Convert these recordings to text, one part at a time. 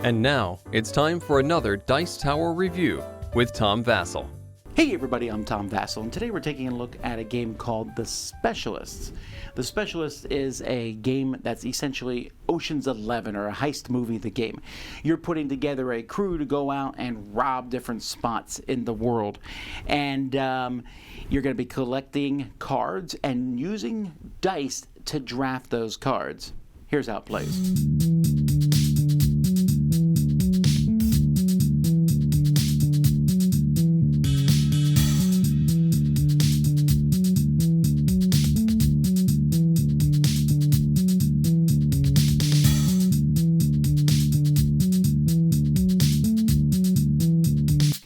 And now, it's time for another Dice Tower review with Tom Vasel. Hey everybody, I'm Tom Vasel, and today we're taking a look at a game called The Specialists. The Specialists is a game that's essentially Ocean's 11, or a heist movie, the game. You're putting together a crew to go out and rob different spots in the world. And you're going to be collecting cards and using dice to draft those cards. Here's how it plays.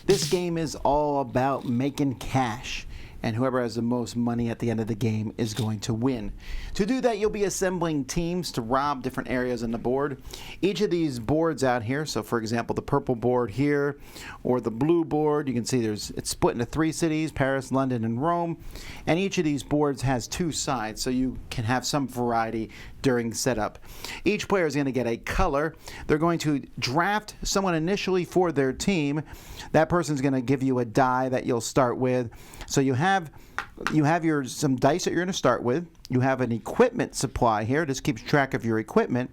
This game is all about making cash, and whoever has the most money at the end of the game is going to win. To do that, you'll be assembling teams to rob different areas on the board. Each of these boards out here, so for example, the purple board here, or the blue board, you can see it's split into 3 cities, Paris, London, and Rome. And each of these boards has 2 sides, so you can have some variety during setup. Each player is going to get a color. They're going to draft someone initially for their team. That person's going to give you a die that you'll start with. So you have some dice that you're going to start with. You have an equipment supply here. This keeps track of your equipment.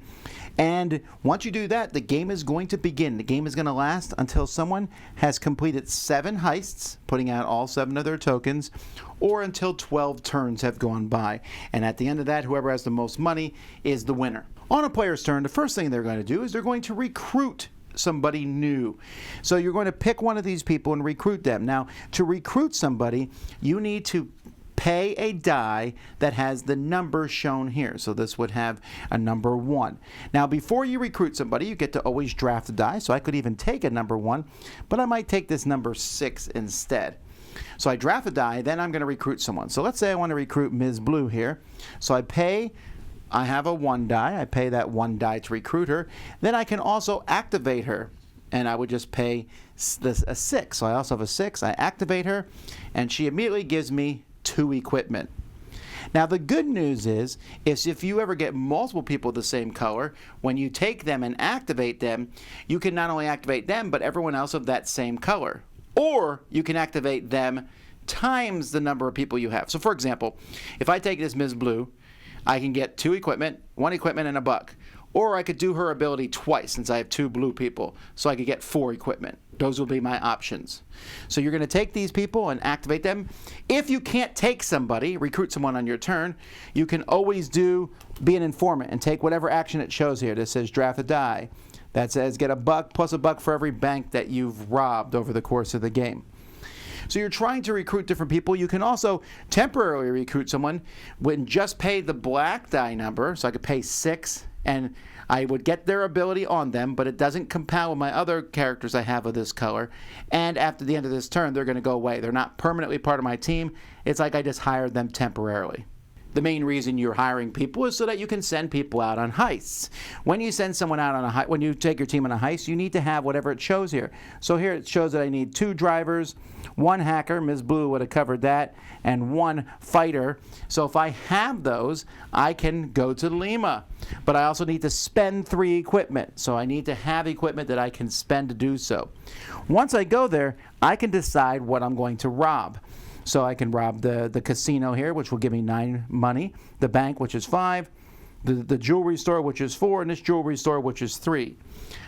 And once you do that, the game is going to begin. The game is going to last until someone has completed 7 heists, putting out all 7 of their tokens, or until 12 turns have gone by. And at the end of that, whoever has the most money is the winner. On a player's turn, the first thing they're going to do is they're going to recruit somebody new. So you're going to pick one of these people and recruit them. Now, to recruit somebody, you need to pay a die that has the number shown here. So this would have a number 1. Now, before you recruit somebody, you get to always draft a die. So I could even take a number 1, but I might take this number 6 instead. So I draft a die, then I'm going to recruit someone. So let's say I want to recruit Ms. Blue here. So I have a 1 die. I pay that 1 die to recruit her. Then I can also activate her, and I would just pay a 6. So I also have a 6. I activate her, and she immediately gives me 2 equipment. Now the good news is if you ever get multiple people the same color, when you take them and activate them, you can not only activate them, but everyone else of that same color. Or you can activate them times the number of people you have. So for example, if I take this Ms. Blue, I can get 2 equipment, 1 equipment, and a buck. Or I could do her ability twice since I have 2 blue people. So I could get 4 equipment. Those will be my options. So you're going to take these people and activate them. If you can't take somebody, recruit someone on your turn, you can always be an informant and take whatever action it shows here. This says draft a die. That says get a buck plus a buck for every bank that you've robbed over the course of the game. So you're trying to recruit different people. You can also temporarily recruit someone when just pay the black die number. So I could pay 6 and I would get their ability on them, but it doesn't compile with my other characters I have of this color. And after the end of this turn, they're going to go away. They're not permanently part of my team. It's like I just hired them temporarily. The main reason you're hiring people is so that you can send people out on heists. When you send someone out on a heist, when you take your team on a heist, you need to have whatever it shows here. So here it shows that I need 2 drivers, 1 hacker, Ms. Blue would have covered that, and 1 fighter. So if I have those, I can go to Lima. But I also need to spend 3 equipment. So I need to have equipment that I can spend to do so. Once I go there, I can decide what I'm going to rob. So I can rob the casino here, which will give me 9 money, the bank, which is 5, the jewelry store, which is 4, and this jewelry store, which is 3.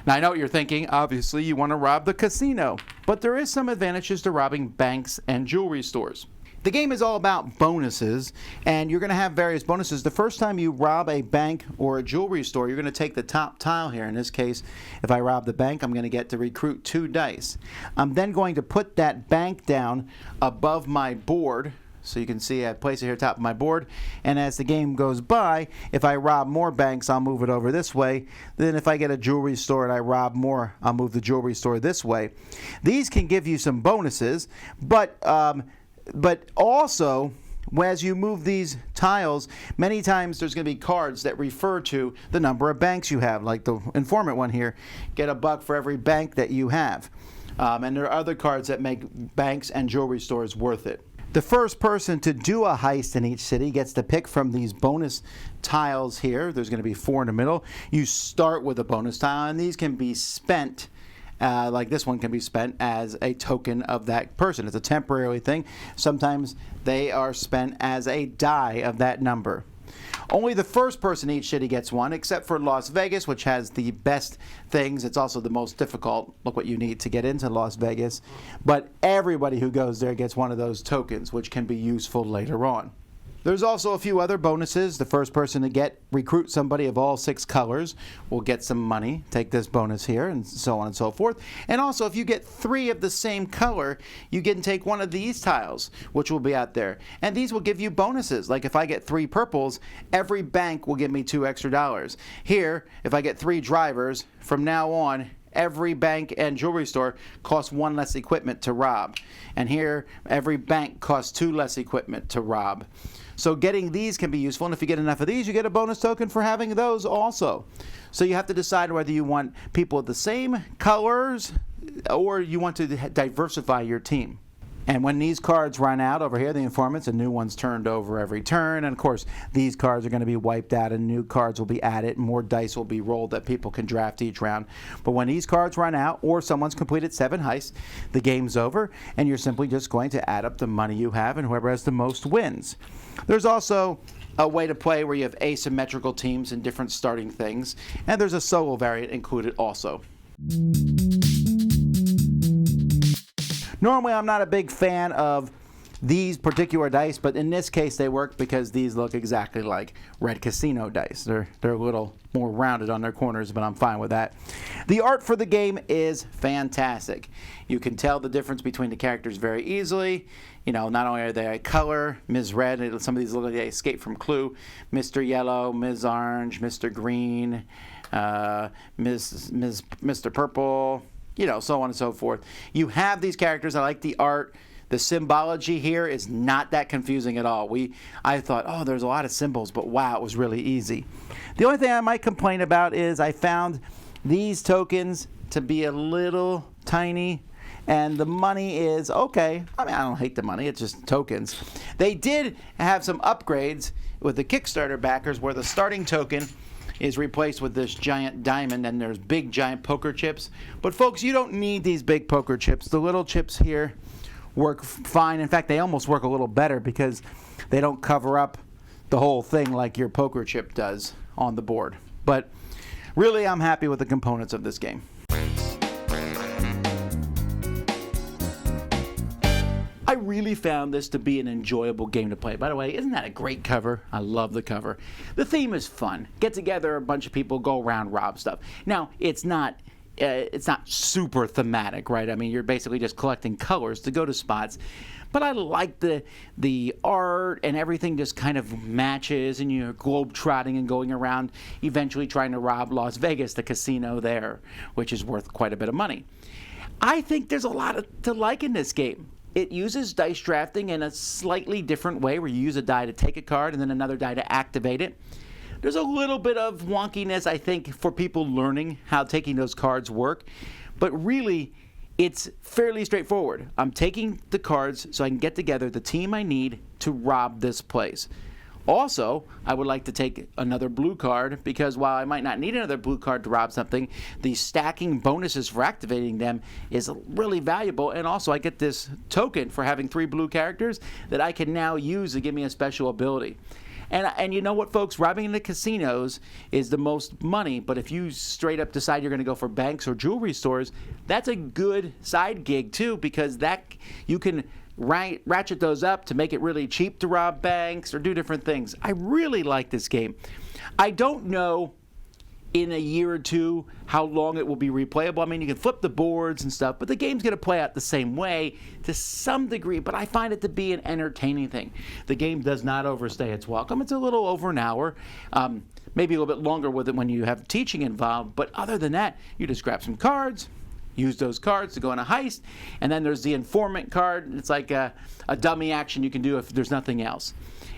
Now I know what you're thinking. Obviously, you want to rob the casino, but there is some advantages to robbing banks and jewelry stores. The game is all about bonuses, and you're going to have various bonuses. The first time you rob a bank or a jewelry store, you're going to take the top tile here. In this case, if I rob the bank, I'm going to get to recruit 2 dice. I'm then going to put that bank down above my board. So you can see I place it here top of my board, and as the game goes by, if I rob more banks, I'll move it over this way. Then if I get a jewelry store and I rob more, I'll move the jewelry store this way. These can give you some bonuses, but also, as you move these tiles, many times there's going to be cards that refer to the number of banks you have, like the informant one here, get a buck for every bank that you have. And there are other cards that make banks and jewelry stores worth it. The first person to do a heist in each city gets to pick from these bonus tiles here. There's going to be 4 in the middle. You start with a bonus tile, and these can be spent, like this one can be spent as a token of that person. It's a temporary thing. Sometimes they are spent as a die of that number. Only the first person in each city gets one, except for Las Vegas, which has the best things. It's also the most difficult. Look what you need to get into Las Vegas. But everybody who goes there gets one of those tokens, which can be useful later on. There's also a few other bonuses. The first person to recruit somebody of all 6 colors will get some money, take this bonus here, and so on and so forth. And also, if you get 3 of the same color, you get to take one of these tiles, which will be out there. And these will give you bonuses. Like if I get 3 purples, every bank will give me $2 extra. Here, if I get 3 drivers, from now on, every bank and jewelry store costs 1 less equipment to rob. And here, every bank costs 2 less equipment to rob. So getting these can be useful, and if you get enough of these, you get a bonus token for having those also. So you have to decide whether you want people with the same colors or you want to diversify your team. And when these cards run out over here, the informants, a new one's turned over every turn. And of course, these cards are going to be wiped out and new cards will be added. More dice will be rolled that people can draft each round. But when these cards run out or someone's completed 7 heists, the game's over and you're simply just going to add up the money you have and whoever has the most wins. There's also a way to play where you have asymmetrical teams and different starting things. And there's a solo variant included also. Normally, I'm not a big fan of these particular dice, but in this case, they work because these look exactly like red casino dice. They're a little more rounded on their corners, but I'm fine with that. The art for the game is fantastic. You can tell the difference between the characters very easily. You know, not only are they a color, Ms. Red, some of these look like they escaped from Clue, Mr. Yellow, Ms. Orange, Mr. Green, Mr. Purple, you know, so on and so forth. You have these characters. I like the art. The symbology here is not that confusing at all. I thought, oh, there's a lot of symbols, but wow, it was really easy. The only thing I might complain about is I found these tokens to be a little tiny, and the money is okay. I mean, I don't hate the money. It's just tokens. They did have some upgrades with the Kickstarter backers where the starting token is replaced with this giant diamond, and there's big giant poker chips. But folks, you don't need these big poker chips. The little chips here work fine. In fact, they almost work a little better because they don't cover up the whole thing like your poker chip does on the board. But really, I'm happy with the components of this game. I really found this to be an enjoyable game to play. By the way, isn't that a great cover? I love the cover. The theme is fun. Get together a bunch of people, go around, rob stuff. Now, it's not super thematic, right? I mean, you're basically just collecting colors to go to spots. But I like the art, and everything just kind of matches, and you're globe-trotting and going around, eventually trying to rob Las Vegas, the casino there, which is worth quite a bit of money. I think there's a lot to like in this game. It uses dice drafting in a slightly different way, where you use a die to take a card and then another die to activate it. There's a little bit of wonkiness, I think, for people learning how taking those cards work. But really, it's fairly straightforward. I'm taking the cards so I can get together the team I need to rob this place. Also, I would like to take another blue card because while I might not need another blue card to rob something, the stacking bonuses for activating them is really valuable. And also, I get this token for having 3 blue characters that I can now use to give me a special ability. And you know what, folks? Robbing in the casinos is the most money, but if you straight up decide you're going to go for banks or jewelry stores, that's a good side gig too, because that you can ratchet those up to make it really cheap to rob banks or do different things. I really like this game. I don't know in a year or two how long it will be replayable. I mean, you can flip the boards and stuff, but the game's going to play out the same way to some degree, but I find it to be an entertaining thing. The game does not overstay its welcome. It's a little over an hour, maybe a little bit longer with it when you have teaching involved, but other than that, you just grab some cards, use those cards to go on a heist, and then there's the informant card. It's like a dummy action you can do if there's nothing else.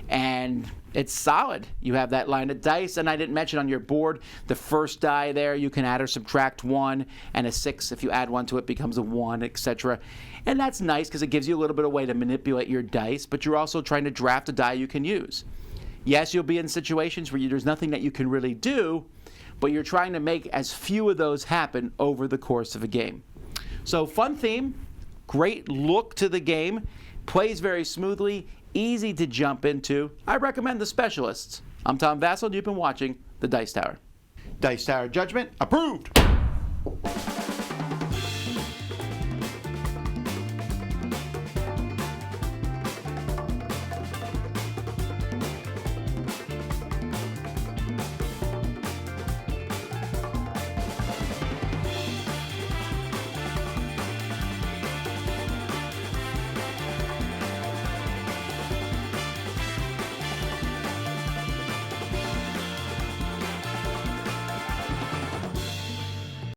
And It's solid. You have that line of dice, and I didn't mention on your board, the first die there, you can add or subtract 1, and a 6, if you add 1 to it, becomes a 1, etc. And that's nice because it gives you a little bit of way to manipulate your dice, but you're also trying to draft a die you can use. Yes, you'll be in situations where there's nothing that you can really do, but you're trying to make as few of those happen over the course of a game. So fun theme, great look to the game, plays very smoothly, easy to jump into. I recommend The Specialists. I'm Tom Vasel, and you've been watching The Dice Tower. Dice Tower Judgment approved!